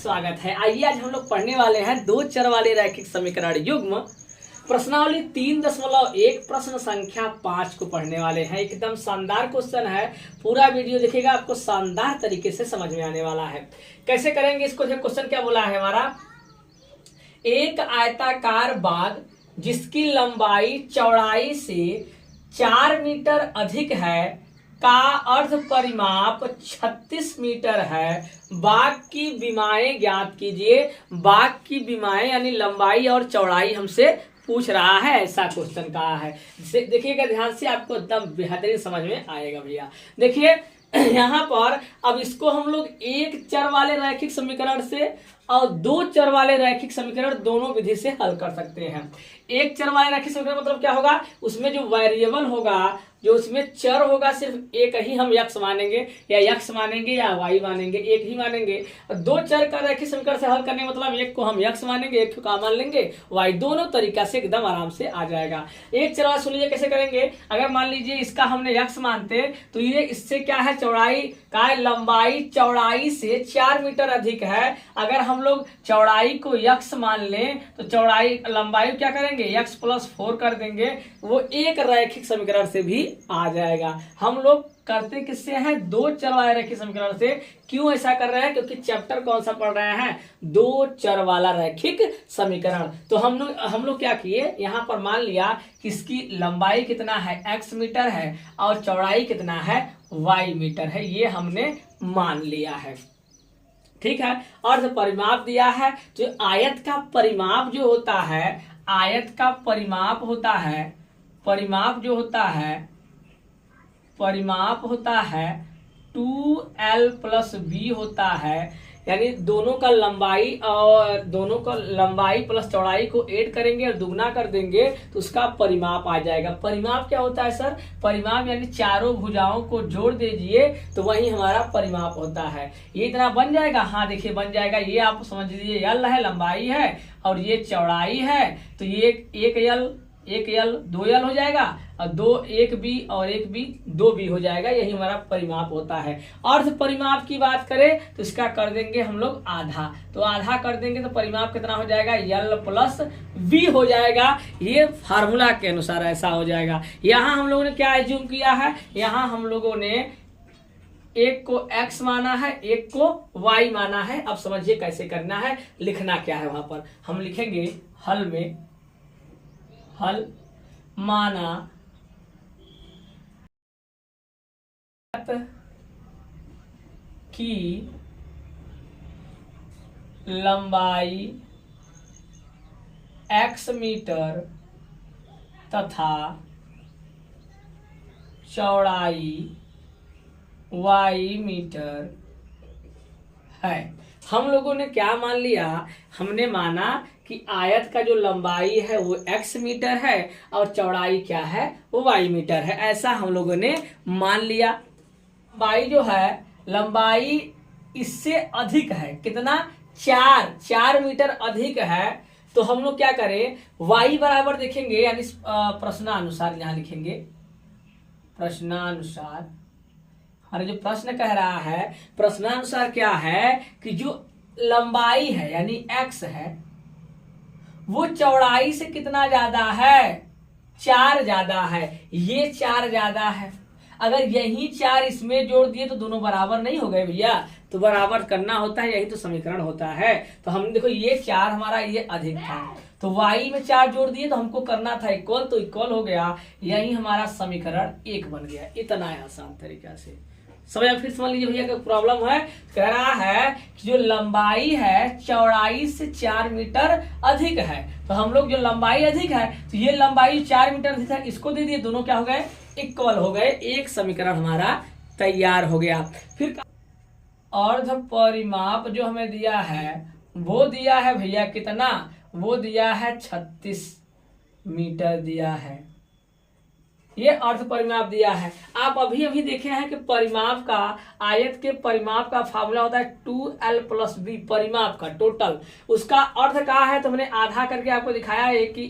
स्वागत है। आइए आज हम लोग पढ़ने वाले हैं दो चर वाले रैखिक समीकरण युग्म प्रश्नावली 3.1 प्रश्न संख्या 5 को पढ़ने वाले हैं। एकदम शानदार क्वेश्चन है, पूरा वीडियो देखिएगा, आपको शानदार तरीके से समझ में आने वाला है। कैसे करेंगे इसको? क्वेश्चन क्या बोला है हमारा, एक आयताकार बाग जिसकी लंबाई चौड़ाई से 4 मीटर अधिक है का अर्ध परिमाप 36 मीटर है। बाग की विमाएं ज्ञात कीजिए। बाग की विमाएं यानी लंबाई और चौड़ाई हमसे पूछ रहा है, ऐसा क्वेश्चन कहा है। देखिएगा ध्यान से, आपको एकदम बेहतरीन समझ में आएगा भैया। देखिए यहाँ पर अब इसको हम लोग एक चर वाले रैखिक समीकरण से और दो चर वाले रैखिक समीकरण दोनों विधि से हल कर सकते हैं। एक चर वाले रैखिक समीकरण मतलब क्या होगा, उसमें जो वेरिएबल होगा, जो उसमें चर होगा, सिर्फ एक ही हम x मानेंगे या x मानेंगे या y मानेंगे, एक ही मानेंगे। दो चर का रैखिक समीकरण से हल करने मतलब एक को हम x मानेंगे, एक को क्या मान लेंगे, y। दोनों तरीका से एकदम आराम से आ जाएगा। एक चर वाला सुन लीजिए कैसे करेंगे। अगर मान लीजिए इसका हमने x मानते तो ये इससे क्या है, चौड़ाई का है, लंबाई चौड़ाई से 4 मीटर अधिक है। अगर हम लोग चौड़ाई को x मान लें तो चौड़ाई लंबाई क्या करेंगे, x + 4 कर देंगे, वो एक रैखिक समीकरण से भी आ जाएगा। हम लोग करते किससे हैं, दो चर वाले रैखिक समीकरण से। क्यों ऐसा कर रहे हैं, क्योंकि चैप्टर कौन सा पढ़ रहे हैं, दो चर वाला रैखिक समीकरण। तो हम लोग क्या किए, यहाँ पर मान लिया कि इसकी लंबाई कितना है, x मीटर है, और चौड़ाई कितना है, y मीटर है, ये हमने मान लिया है। ठीक है। अर्ध परिमाप दिया है, तो आयत का परिमाप जो होता है, आयत का परिमाप होता है, परिमाप जो होता है, परिमाप होता है 2l + b होता है। यानी दोनों का लंबाई और दोनों का लंबाई प्लस चौड़ाई को ऐड करेंगे और दुगना कर देंगे तो उसका परिमाप आ जाएगा। परिमाप क्या होता है सर, परिमाप यानी चारों भुजाओं को जोड़ दीजिए तो वही हमारा परिमाप होता है। ये इतना बन जाएगा, हाँ देखिए बन जाएगा। ये आप समझ लीजिए l है, लंबाई है, और ये चौड़ाई है, तो ये एक l 2l हो जाएगा, और 1b और 1b 2b हो जाएगा। यही हमारा परिमाप होता है। अर्ध परिमाप की बात करें तो इसका कर देंगे हम लोग आधा, तो आधा कर देंगे तो परिमाप कितना हो जाएगा, l + b हो जाएगा। ये फार्मूला के अनुसार ऐसा हो जाएगा। यहाँ हम लोगों ने क्या एज्यूम किया है, यहाँ हम लोगों ने एक को x माना है, एक को y माना है। अब समझिए कैसे करना है, लिखना क्या है। वहां पर हम लिखेंगे हल में, हल माना की लंबाई x मीटर तथा चौड़ाई y मीटर है। हम लोगों ने क्या मान लिया, हमने माना कि आयत का जो लंबाई है वो x मीटर है और चौड़ाई क्या है, वो y मीटर है। ऐसा हम लोगों ने मान लिया। लंबाई जो है, लंबाई इससे अधिक है, कितना, 4 मीटर अधिक है। तो हम लोग क्या करें, y बराबर देखेंगे, यानी प्रश्नानुसार यहाँ लिखेंगे, प्रश्नानुसार। हमारे जो प्रश्न कह रहा है, प्रश्नानुसार क्या है कि जो लंबाई है यानी x है, वो चौड़ाई से कितना ज्यादा है, 4 ज्यादा है। ये 4 ज्यादा है। अगर यही 4 इसमें जोड़ दिए तो दोनों बराबर नहीं हो गए भैया, तो बराबर करना होता है, यही तो समीकरण होता है। तो हम देखो ये 4 हमारा ये अधिक था, तो y में 4 जोड़ दिए तो हमको करना था इक्वल, तो इक्वल हो गया। यही हमारा समीकरण 1 बन गया। इतना आसान तरीका से समझ। फिर समझ लीजिए भैया, प्रॉब्लम है, कह रहा है कि जो लंबाई है चौड़ाई से 4 मीटर अधिक है। तो हम लोग जो लंबाई अधिक है, तो ये लंबाई 4 मीटर अधिक है, इसको दे दिए, दोनों क्या हो गए, इक्वल हो गए। एक समीकरण हमारा तैयार हो गया। फिर अर्ध परिमाप जो हमें दिया है, वो दिया है भैया कितना, वो दिया है 36 मीटर दिया है। ये अर्ध परिमाप दिया है। आप अभी अभी देखे हैं कि परिमाप का, आयत के परिमाप का फार्मूला होता है 2l + b, परिमाप का टोटल। उसका अर्ध का है तो हमने आधा करके आपको दिखाया है कि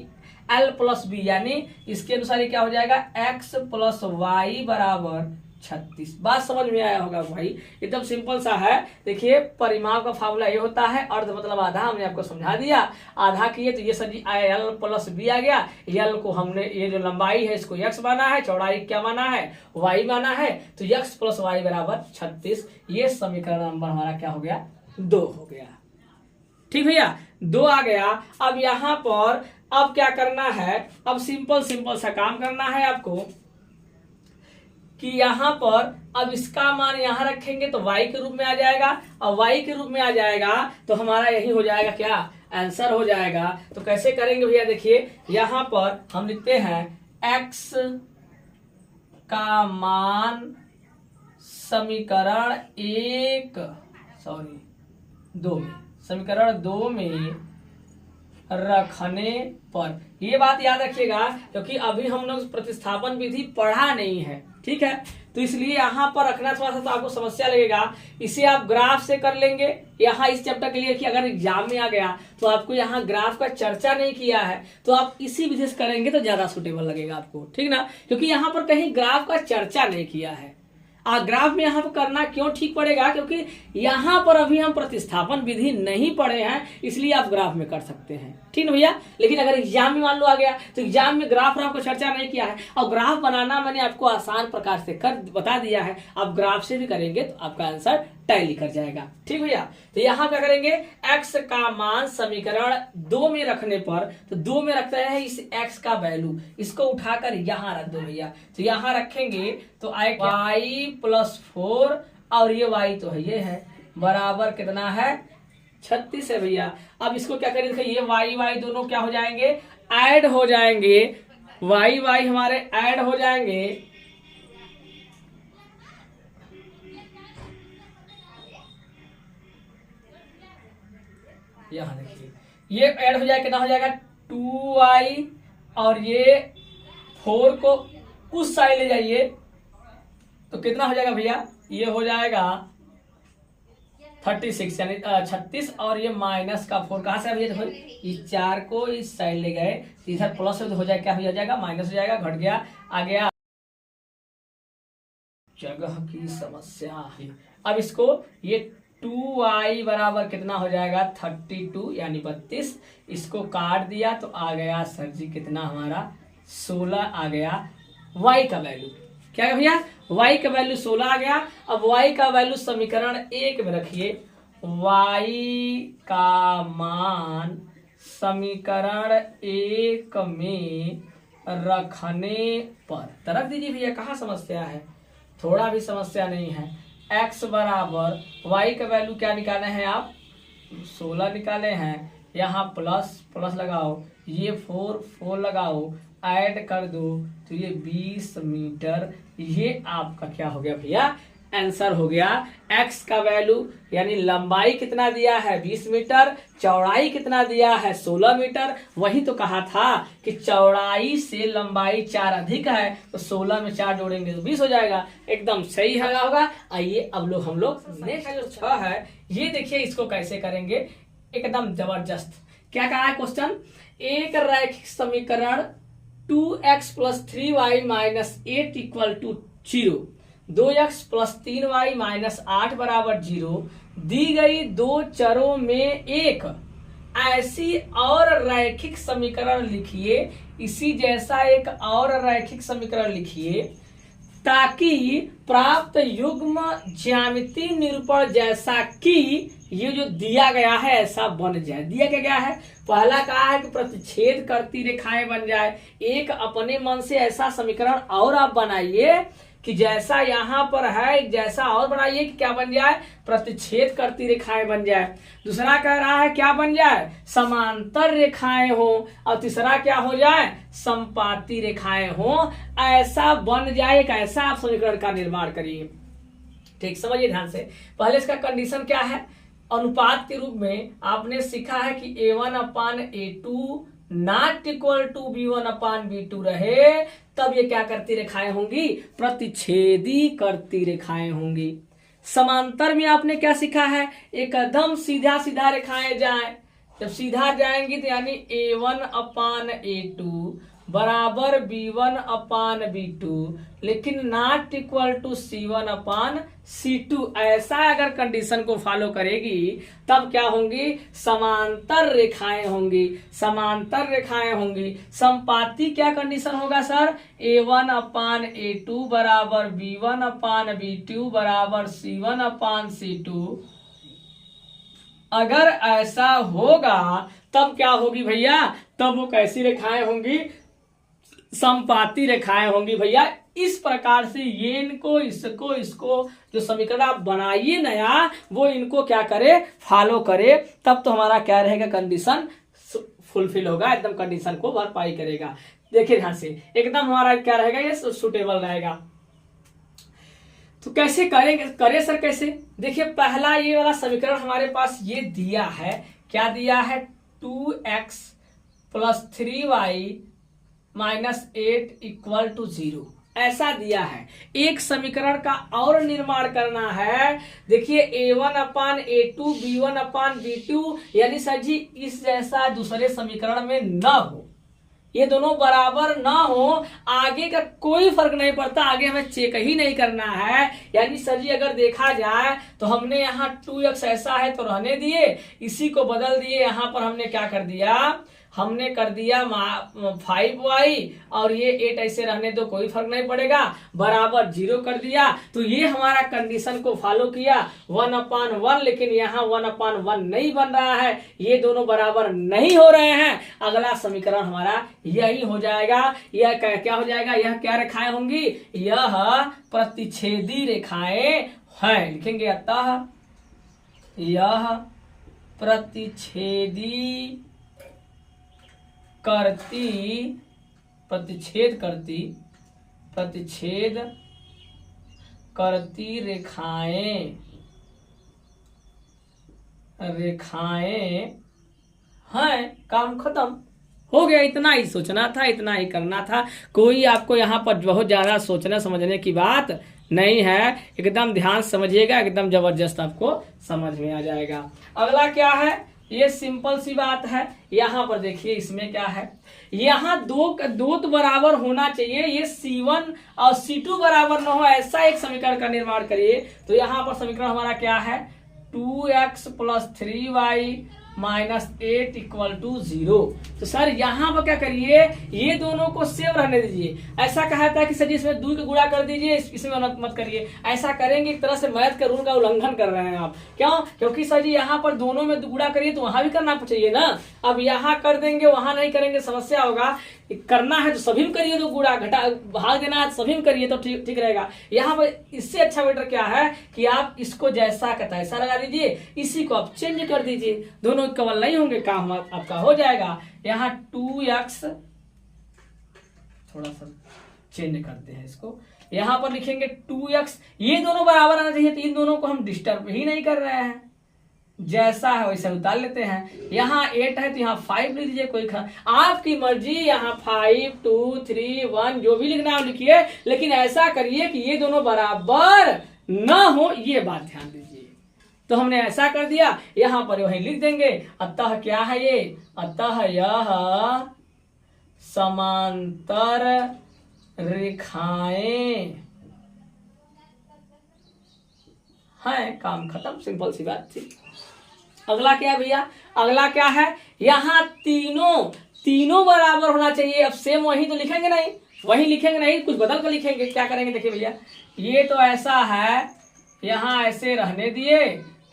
l + b, यानी इसके अनुसार क्या हो जाएगा, x + y = 36। बात समझ में आया होगा भाई, एकदम सिंपल सा है। देखिए परिमाप का फार्मूला ये होता है, अर्ध मतलब आधा, हमने आपको समझा दिया। आधा किए तो ये सर जी l प्लस बी आ गया। l को हमने ये जो लंबाई है इसको x माना है, चौड़ाई क्या माना है, y माना है, तो x प्लस वाई बराबर 36। ये समीकरण नंबर हमारा क्या हो गया, 2 हो गया। ठीक भैया, 2 आ गया। अब यहाँ पर अब क्या करना है, अब सिंपल सा काम करना है आपको कि यहाँ पर अब इसका मान यहाँ रखेंगे तो y के रूप में आ जाएगा, और y के रूप में आ जाएगा तो हमारा यही हो जाएगा, क्या आंसर हो जाएगा। तो कैसे करेंगे भैया, देखिए यहाँ पर हम लिखते हैं x का मान समीकरण 2 में, समीकरण 2 में रखने पर, ये बात याद रखिएगा क्योंकि अभी हम लोग प्रतिस्थापन विधि पढ़ा नहीं है, ठीक है, तो इसलिए यहाँ पर रखना थोड़ा सा तो आपको समस्या लगेगा। इसे आप ग्राफ से कर लेंगे। यहाँ इस चैप्टर के लिए कि अगर एग्जाम में आ गया तो आपको यहाँ ग्राफ का चर्चा नहीं किया है तो आप इसी विधि से करेंगे तो ज्यादा सुटेबल लगेगा आपको, ठीक ना, क्योंकि यहाँ पर कहीं ग्राफ का चर्चा नहीं किया है। ग्राफ में यहाँ पर करना क्यों ठीक पड़ेगा, क्योंकि यहाँ पर अभी हम प्रतिस्थापन विधि नहीं पढ़े हैं, इसलिए आप ग्राफ में कर सकते हैं, ठीक है भैया। लेकिन अगर एग्जाम में मान लो आ गया तो एग्जाम में ग्राफ को चर्चा नहीं किया है, और ग्राफ बनाना मैंने आपको आसान प्रकार से कर बता दिया है, आप ग्राफ से भी करेंगे तो आपका आंसर टैली कर जाएगा, ठीक भैया। तो यहाँ क्या करेंगे, x का मान समीकरण 2 में रखने पर, तो 2 में रखते हैं इस x का वैल्यू, इसको उठाकर यहाँ रख दो भैया, तो यहाँ रखेंगे तो आएगा y प्लस 4, और ये y तो है ये है, बराबर कितना है 36 है भैया। अब इसको क्या करें, देखिए ये y दोनों क्या हो जाएंगे, ऐड हो जाएंगे, y हमारे ऐड हो जाएंगे, यहाँ देखिए ये ऐड हो जाएगा, कितना हो जाएगा 2y, और ये 4 को उस साइड ले जाइए तो कितना हो जाएगा भैया, ये हो जाएगा 36 यानी 36, और ये माइनस का 4 कहां से भैया, देखो इस 4 को इस साइड ले गए, इधर प्लस हो जाएगा, क्या हो जाएगा माइनस हो जाएगा, घट गया, आ गया जगह की समस्या है। अब इसको ये 2y बराबर कितना हो जाएगा 32 यानी 32, इसको काट दिया तो आ गया सर जी कितना हमारा 16 आ गया। y का वैल्यू क्या है भैया, y का वैल्यू 16 आ गया। अब y का वैल्यू समीकरण 1 में रखिए, y का मान समीकरण 1 में रखने पर रख दीजिए भैया, कहाँ समस्या है, थोड़ा भी समस्या नहीं है। x बराबर y का वैल्यू क्या निकाले हैं आप, 16 निकाले हैं, यहाँ प्लस लगाओ, ये 4 लगाओ, ऐड कर दो तो ये 20 मीटर, ये आपका क्या हो गया भैया, आंसर हो गया। x का वैल्यू यानी लंबाई कितना दिया है 20 मीटर, चौड़ाई कितना दिया है 16 मीटर, वही तो कहा था कि चौड़ाई से लंबाई 4 अधिक है, तो 16 में 4 जोड़ेंगे तो 20 हो जाएगा, एकदम सही होगा। आइए अब लोग हम लोग नेक्स्ट जो 6 है ये देखिए, इसको कैसे करेंगे, एकदम जबरदस्त। क्या कहा है क्वेश्चन, एक रैखिक समीकरण 2x plus 3y minus 8 equal to 0, 2x plus 3y minus 8 बराबर 0 दी गई दो चरों में एक ऐसी और रैखिक समीकरण लिखिए, इसी जैसा एक और रैखिक समीकरण लिखिए ताकि प्राप्त युग्म ज्यामितीय निरूपण जैसा कि ये जो दिया गया है ऐसा बन जाए। दिया क्या गया है, पहला कहा है कि प्रतिच्छेद करती रेखाएं बन जाए। एक अपने मन से ऐसा समीकरण और आप बनाइए कि जैसा यहाँ पर है जैसा और बनाइए कि क्या बन जाए, प्रतिच्छेद करती रेखाएं बन जाए। दूसरा कह रहा है क्या बन जाए, समांतर रेखाएं हो, और तीसरा क्या हो जाए, संपाती रेखाएं हो, ऐसा बन जाए। एक ऐसा आप समीकरण का निर्माण करिए। ठीक, समझिए ध्यान से। पहले इसका कंडीशन क्या है, अनुपात के रूप में आपने सीखा है कि a1/a2 not equal to b1/b2 रहे, तब ये क्या करती रेखाएं होंगी, प्रतिच्छेदी करती रेखाएं होंगी। समांतर में आपने क्या सीखा है, एकदम सीधा रेखाएं जाएं, जब सीधा जाएंगी तो यानी a1/a2 बराबर B1 अपान B2 लेकिन not equal to C1 upon C2, ऐसा अगर कंडीशन को फॉलो करेगी तब क्या होंगी, समांतर रेखाएं होंगी, समांतर रेखाएं होंगी। संपाती क्या कंडीशन होगा सर, A1 अपान A2 बराबर B1 अपान B2 बराबर C1 अपान C2। अगर ऐसा होगा तब क्या होगी भैया, तब वो कैसी रेखाएं होंगी, समपाती रेखाएं होंगी भैया। इस प्रकार से ये इनको इसको इसको जो समीकरण आप बनाइए नया, वो इनको क्या करे, फॉलो करे, तब तो हमारा क्या रहेगा, कंडीशन फुलफिल होगा, एकदम कंडीशन को भरपाई करेगा। देखिए ध्यान से, एकदम हमारा क्या रहेगा, ये सुटेबल रहेगा। तो कैसे करेंगे, करे सर कैसे, देखिए पहला ये वाला समीकरण हमारे पास ये दिया है, क्या दिया है, 2x plus 3y minus 8 equal to 0, ऐसा दिया है। एक समीकरण का और निर्माण करना है। देखिए A1 अपान A2 B1 अपान B2, यानी सर जी इस जैसा दूसरे समीकरण में न हो, ये दोनों बराबर ना हो, आगे का कोई फर्क नहीं पड़ता, आगे हमें चेक ही नहीं करना है। यानी सर जी अगर देखा जाए तो हमने यहाँ 2x ऐसा है तो रहने दिए, इसी को बदल दिए, यहाँ पर हमने क्या कर दिया, हमने कर दिया 5y और ये 8 ऐसे रहने दो, कोई फर्क नहीं पड़ेगा, बराबर 0 कर दिया। तो ये हमारा कंडीशन को फॉलो किया, 1 अपान 1, लेकिन यहाँ 1 अपान 1 नहीं बन रहा है, ये दोनों बराबर नहीं हो रहे हैं। अगला समीकरण हमारा यही हो जाएगा। यह क्या हो जाएगा, यह क्या रेखाएं होंगी, यह प्रतिच्छेदी रेखाएं हैं, लिखेंगे अतः यह प्रतिच्छेदी करती, प्रतिच्छेद करती रेखाएं हैं। काम खत्म हो गया, इतना ही सोचना था, इतना ही करना था। कोई आपको यहाँ पर बहुत ज्यादा सोचने समझने की बात नहीं है, एकदम ध्यान समझिएगा, एकदम जबरदस्त आपको समझ में आ जाएगा। अगला क्या है, ये सिंपल सी बात है। यहाँ पर देखिए इसमें क्या है, यहाँ दो तो बराबर होना चाहिए, ये C1 और C2 बराबर ना हो, ऐसा एक समीकरण का निर्माण करिए। तो यहाँ पर समीकरण हमारा क्या है, 2x plus 3y minus 8 equal to 0। तो सर यहाँ पर क्या करिए, ये दोनों को सेव रहने दीजिए। ऐसा कहा था कि सर जी इसमें 2 का गुणा कर दीजिए, इसमें मत करिए। ऐसा करेंगे एक तरह से मैथ के रूल का उल्लंघन कर रहे हैं आप। क्यों, क्योंकि सर जी यहाँ पर दोनों में गुणा करिए तो वहां भी करना चाहिए ना। अब यहाँ कर देंगे वहां नहीं करेंगे, समस्या होगा। करना है तो सभी में करिए, तो गुणा घटा भाग देना है सभी में करिए तो ठीक रहेगा। यहाँ पर इससे अच्छा बेटर क्या है कि आप इसको जैसा का तैसा लगा दीजिए, इसी को आप चेंज कर दीजिए, दोनों केवल नहीं होंगे, काम आपका हो जाएगा। यहाँ 2x, थोड़ा सा चेंज करते हैं इसको, यहाँ पर लिखेंगे 2x, ये दोनों बराबर आना चाहिए, तो इन दोनों को हम डिस्टर्ब ही नहीं कर रहे हैं, जैसा है वैसे उतार लेते हैं। यहाँ 8 है तो यहाँ 5 लिख दीजिए, कोई आपकी मर्जी, यहाँ 5 2 3 1 जो भी लिखना है लिखिए, लेकिन ऐसा करिए कि ये दोनों बराबर ना हो, ये बात ध्यान दीजिए। तो हमने ऐसा कर दिया, यहाँ पर वही लिख देंगे। अतः क्या है ये, अतः यह समांतर रेखाएं हैं। काम खत्म, सिंपल सी बात थी। अगला क्या है भैया, अगला क्या है, यहाँ तीनों बराबर होना चाहिए। अब सेम वही तो लिखेंगे नहीं, वही लिखेंगे नहीं, कुछ बदल कर लिखेंगे। क्या करेंगे, देखिए भैया ये तो ऐसा है, यहाँ ऐसे रहने दिए,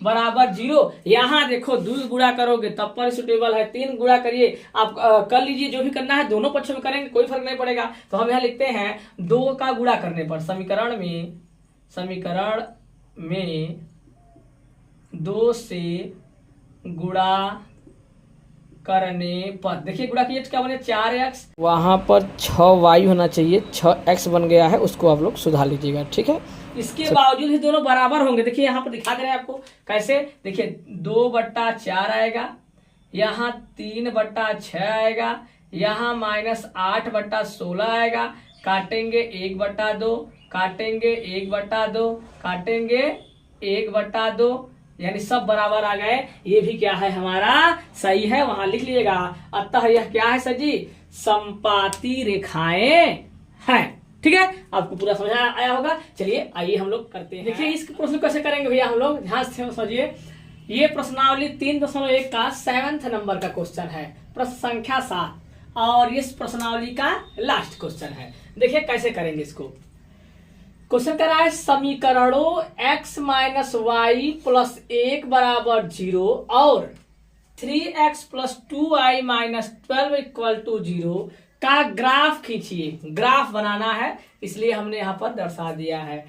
बराबर 0। यहाँ देखो 2 गुणा करोगे तब पर सुटेबल है, 3 गुणा करिए, आप कर लीजिए, जो भी करना है दोनों पक्षों में करेंगे, कोई फर्क नहीं पड़ेगा। तो हम यहाँ लिखते हैं 2 का गुणा करने पर, समीकरण में 2 से गुणा करने पर, देखिए गुणा कीजिए क्या बने, 4x, वहां पर 6y होना चाहिए, 6x बन गया है, उसको आप लोग सुधार लीजिएगा, ठीक है। इसके बावजूद ही दोनों बराबर होंगे। देखिए यहाँ पर दिखा दे रहे हैं आपको कैसे, देखिए 2/4 आएगा, यहाँ 3/6 आएगा, यहाँ -8/16 आएगा, काटेंगे 1/2, काटेंगे 1/2, काटेंगे 1/2, यानी सब बराबर आ गए। ये भी क्या है हमारा सही है, वहां लिख लीजिएगा। अतः यह क्या है सर जी, संपाती रेखाएं हैं। ठीक है, आपको पूरा समझ आया होगा। चलिए आइए हम लोग करते हैं। देखिए इस प्रश्न कैसे करेंगे भैया हम लोग, ध्यान से समझिए। ये प्रश्नावली 3.1 का 7th नंबर का क्वेश्चन है, प्रश्न संख्या 7, और इस प्रश्नावली का लास्ट क्वेश्चन है। देखिए कैसे करेंगे इसको। क्वेश्चन कह रहा है समीकरणों x माइनस वाई प्लस 1 बराबर 0 और 3x plus 2y minus 12 equal to 0 का ग्राफ खींचिए। ग्राफ बनाना है इसलिए हमने यहाँ पर दर्शा दिया है।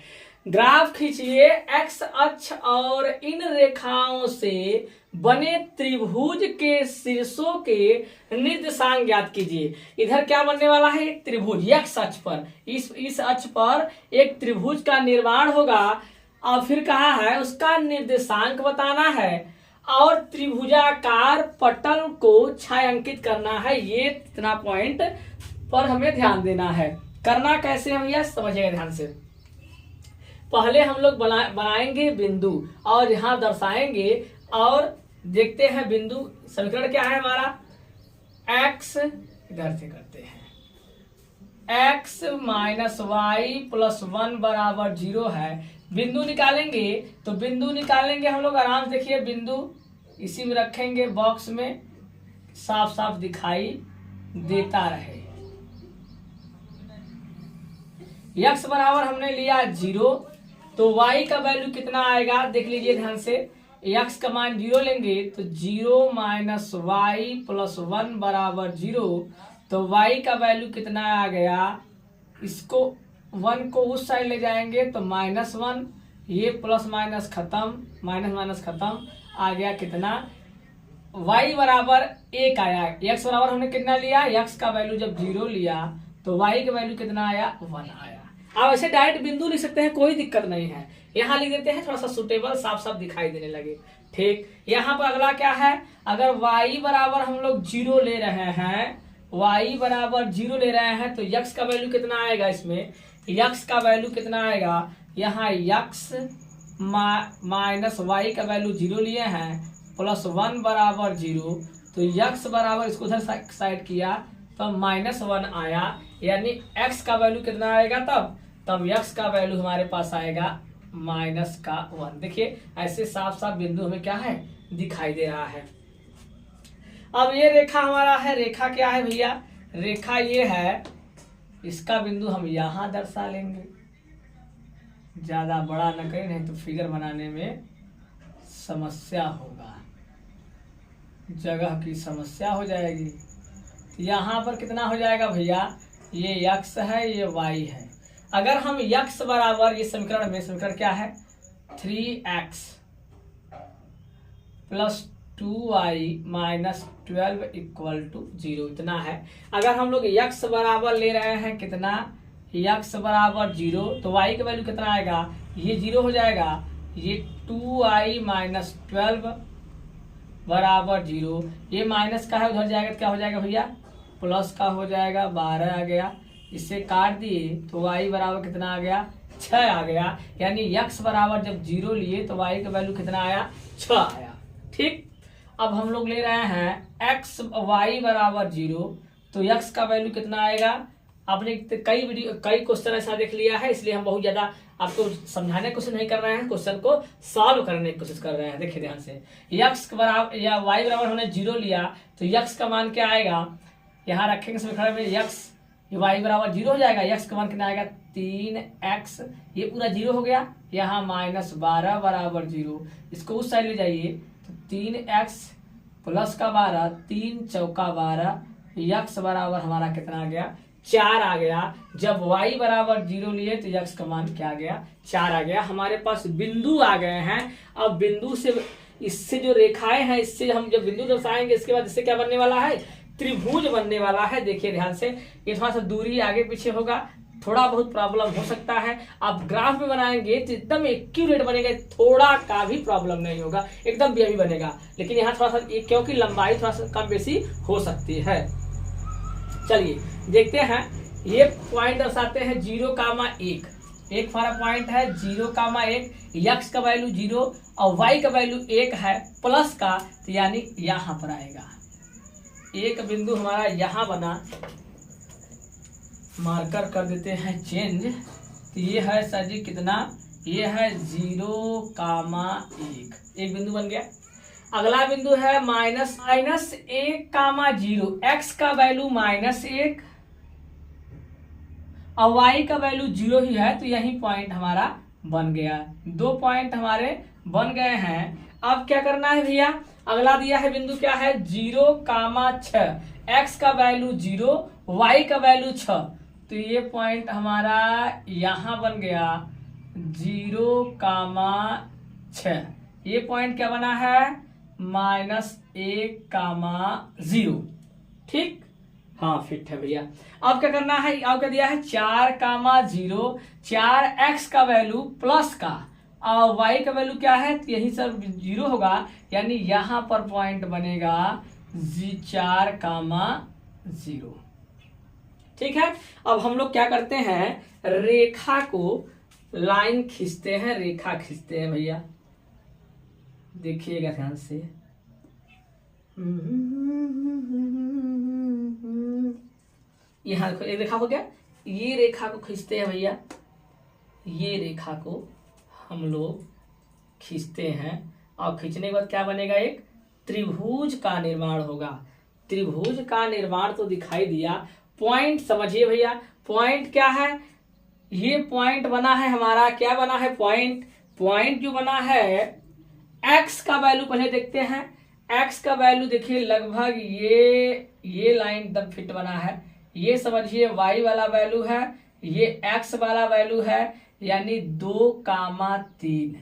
ग्राफ खींचिए x अक्ष और इन रेखाओं से बने त्रिभुज के शीर्षों के निर्देशांक ज्ञात कीजिए। इधर क्या बनने वाला है, एक त्रिभुज x अक्ष पर, इस अक्ष पर एक त्रिभुज का निर्माण होगा और फिर कहा है उसका निर्देशांक बताना है और त्रिभुजाकार पटल को छायांकित करना है। ये इतना पॉइंट पर हमें ध्यान देना है। करना कैसे है भैया, समझिएगा ध्यान से। पहले हम लोग बनाएंगे बिंदु और यहाँ दर्शाएंगे और देखते हैं बिंदु। समीकरण क्या है हमारा, x, इधर से करते हैं, x माइनस वाई प्लस 1 बराबर 0 है। बिंदु निकालेंगे तो बिंदु निकालेंगे हम लोग आराम से। देखिए बिंदु इसी में रखेंगे बॉक्स में, साफ साफ दिखाई देता रहे। x बराबर हमने लिया 0, तो y का वैल्यू कितना आएगा देख लीजिए ध्यान से। x का मान 0 लेंगे तो 0 माइनस वाई प्लस 1 बराबर 0, तो y का वैल्यू कितना आ गया, इसको 1 को उस साइड ले जाएंगे तो -1, ये प्लस माइनस खत्म, माइनस माइनस खत्म, आ गया कितना, y बराबर 1 आया। x बराबर हमने कितना लिया, x का वैल्यू जब 0 लिया तो y का वैल्यू कितना आया, 1 आया। आप ऐसे डायरेक्ट बिंदु लिख सकते हैं, कोई दिक्कत नहीं है। यहाँ लिख देते हैं थोड़ा सा सुटेबल, साफ साफ दिखाई देने लगे। ठीक, यहाँ पर अगला क्या है, अगर y बराबर हम लोग 0 ले रहे हैं, y बराबर 0 ले रहे हैं तो x का वैल्यू कितना आएगा, इसमें x का वैल्यू कितना आएगा, यहाँ x माइनस वाई का वैल्यू 0 लिए हैं प्लस 1 बराबर 0, तो x बराबर इसको उधर साइड किया तो -1 आया, यानी x का वैल्यू कितना आएगा, तब x का वैल्यू हमारे पास आएगा -1। देखिए ऐसे साफ साफ बिंदु हमें क्या है, दिखाई दे रहा है। अब ये रेखा हमारा है, रेखा क्या है भैया, रेखा ये है, इसका बिंदु हम यहाँ दर्शा लेंगे। ज्यादा बड़ा न करें नहीं तो फिगर बनाने में समस्या होगा, जगह की समस्या हो जाएगी। यहाँ पर कितना हो जाएगा भैया, ये x है, ये y है। अगर हम x बराबर, ये समीकरण में समीकरण क्या है, 3x plus 2y minus 12 equal to 0, इतना है। अगर हम लोग x बराबर ले रहे हैं कितना, x बराबर 0, तो y का वैल्यू कितना आएगा, ये 0 हो जाएगा, ये 2y माइनस 12 बराबर 0, ये माइनस का है उधर जाएगा तो क्या हो जाएगा भैया, प्लस का हो जाएगा, 12 आ गया। इससे काट दिए तो y बराबर कितना आ गया, 6 आ गया। यानी x बराबर जब 0 लिए तो y का वैल्यू कितना आया, 6 आया। ठीक, अब हम लोग ले रहे हैं x y बराबर 0, तो x का वैल्यू कितना आएगा। आपने कई क्वेश्चन ऐसा देख लिया है, इसलिए हम बहुत ज्यादा आपको समझाने की कोशिश नहीं कर रहे हैं, क्वेश्चन को सॉल्व करने की कोशिश कर रहे हैं। देखिए ध्यान से, x बराबर या y बराबर हमने 0 लिया तो x का मान क्या आएगा, यहाँ रखेंगे समीकरण में x, ये y बराबर 0 हो जाएगा, x का मान कितना आएगा 3x, ये पूरा 0 हो गया, यहाँ -12 बराबर 0, इसको उस साइड ले जाइए तो 3x प्लस का 12, 3 चौका 12, x बराबर हमारा कितना आ गया, 4 आ गया। जब y बराबर 0 लिए तो x का मान क्या आ गया, 4 आ गया। हमारे पास बिंदु आ गए हैं। अब बिंदु से, इससे जो रेखाएं हैं, इससे हम जब बिंदु दर्शाएंगे इसके बाद इससे क्या बनने वाला है, त्रिभुज बनने वाला है। देखिए ध्यान से, ये थोड़ा सा दूरी आगे पीछे होगा, थोड़ा बहुत प्रॉब्लम हो सकता है। आप ग्राफ में बनाएंगे तो एकदम एक्यूरेट बनेगा, थोड़ा का भी प्रॉब्लम नहीं होगा, एकदम बेहद बनेगा। लेकिन यहाँ थोड़ा सा क्योंकि लंबाई थोड़ा सा कम बेसी हो सकती है। चलिए देखते हैं, ये पॉइंट दर्शाते हैं 0,1, एक हमारा पॉइंट है 0,1, x का वैल्यू 0 और y का वैल्यू 1 है प्लस का, तो यानी यहाँ पर आएगा एक बिंदु हमारा यहाँ बना, मार्कर कर देते हैं चेंज। तो ये है सर जी कितना, ये है 0,1, एक बिंदु बन गया। अगला बिंदु है -1,0, एक्स का वैल्यू -1 और वाई का वैल्यू 0 ही है, तो यही पॉइंट हमारा बन गया। 2 पॉइंट हमारे बन गए हैं। अब क्या करना है भैया, अगला दिया है बिंदु क्या है 0,6, एक्स का वैल्यू 0, वाई का वैल्यू 6, तो ये पॉइंट हमारा यहाँ बन गया 0,6। ये पॉइंट क्या बना है -1,0, ठीक, हाँ फिट है भैया। अब क्या करना है, अब क्या दिया है 4,0, 4 एक्स का वैल्यू प्लस का और वाई का वैल्यू क्या है, तो यही सर 0 होगा, यानी यहाँ पर पॉइंट बनेगा 4,0, ठीक है। अब हम लोग क्या करते हैं, रेखा को लाइन खींचते हैं, रेखा खींचते हैं भैया, देखिएगा ध्यान से। यहाँ देखो एक रेखा हो गया, ये रेखा को खींचते हैं भैया, ये रेखा को हम लोग खींचते हैं और खींचने के बाद क्या बनेगा, एक त्रिभुज का निर्माण होगा। त्रिभुज का निर्माण तो दिखाई दिया, पॉइंट समझिए भैया, पॉइंट क्या है, ये पॉइंट बना है हमारा, क्या बना है पॉइंट, पॉइंट जो बना है एक्स का वैल्यू पहले देखते हैं। एक्स का वैल्यू देखिए लगभग ये लाइन एकदम फिट बना है, ये समझिए वाई वाला वैल्यू है, ये एक्स वाला वैल्यू है, यानी 2,3।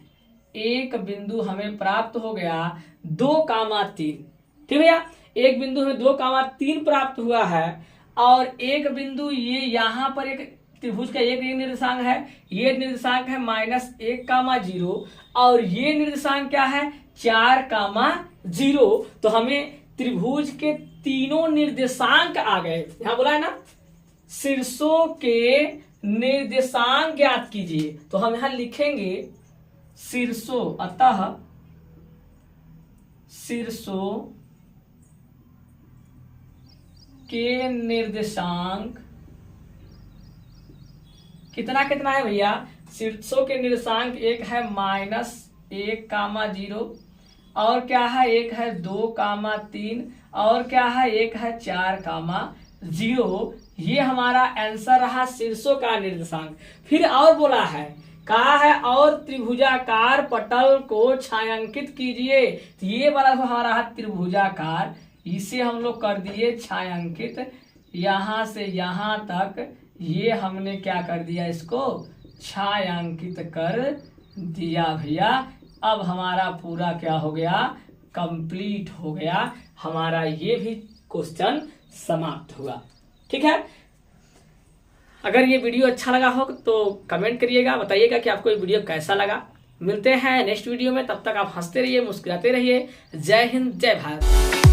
एक बिंदु हमें प्राप्त हो गया 2,3, ठीक भैया, एक बिंदु हमें 2,3 प्राप्त हुआ है। और एक बिंदु ये यहाँ पर एक त्रिभुज का एक निर्देशांक है, ये निर्देशांक है -1,0 और ये निर्देशांक क्या है 4,0, तो हमें त्रिभुज के तीनों निर्देशांक आ गए। यहाँ बोला है ना शीर्षों के निर्देशांक ज्ञात कीजिए, तो हम यहां लिखेंगे शीर्षों, अतः शीर्षों के निर्देशांक कितना कितना है भैया, शीर्षों के निर्देशांक एक है -1,0 और क्या है एक है 2,3 और क्या है एक है 4,0। ये हमारा आंसर रहा शीर्षों का निर्देशांक। फिर और बोला है, कहा है और त्रिभुजाकार पटल को छायांकित कीजिए, तो ये वाला हमारा है त्रिभुजाकार, इसे हम लोग कर दिए छायांकित, यहां से यहां तक ये हमने क्या कर दिया, इसको छायांकित कर दिया भैया। अब हमारा पूरा क्या हो गया, कंप्लीट हो गया, हमारा ये भी क्वेश्चन समाप्त हुआ, ठीक है। अगर ये वीडियो अच्छा लगा हो तो कमेंट करिएगा, बताइएगा कि आपको ये वीडियो कैसा लगा। मिलते हैं नेक्स्ट वीडियो में, तब तक आप हंसते रहिए, मुस्कुराते रहिए। जय हिंद, जय भारत।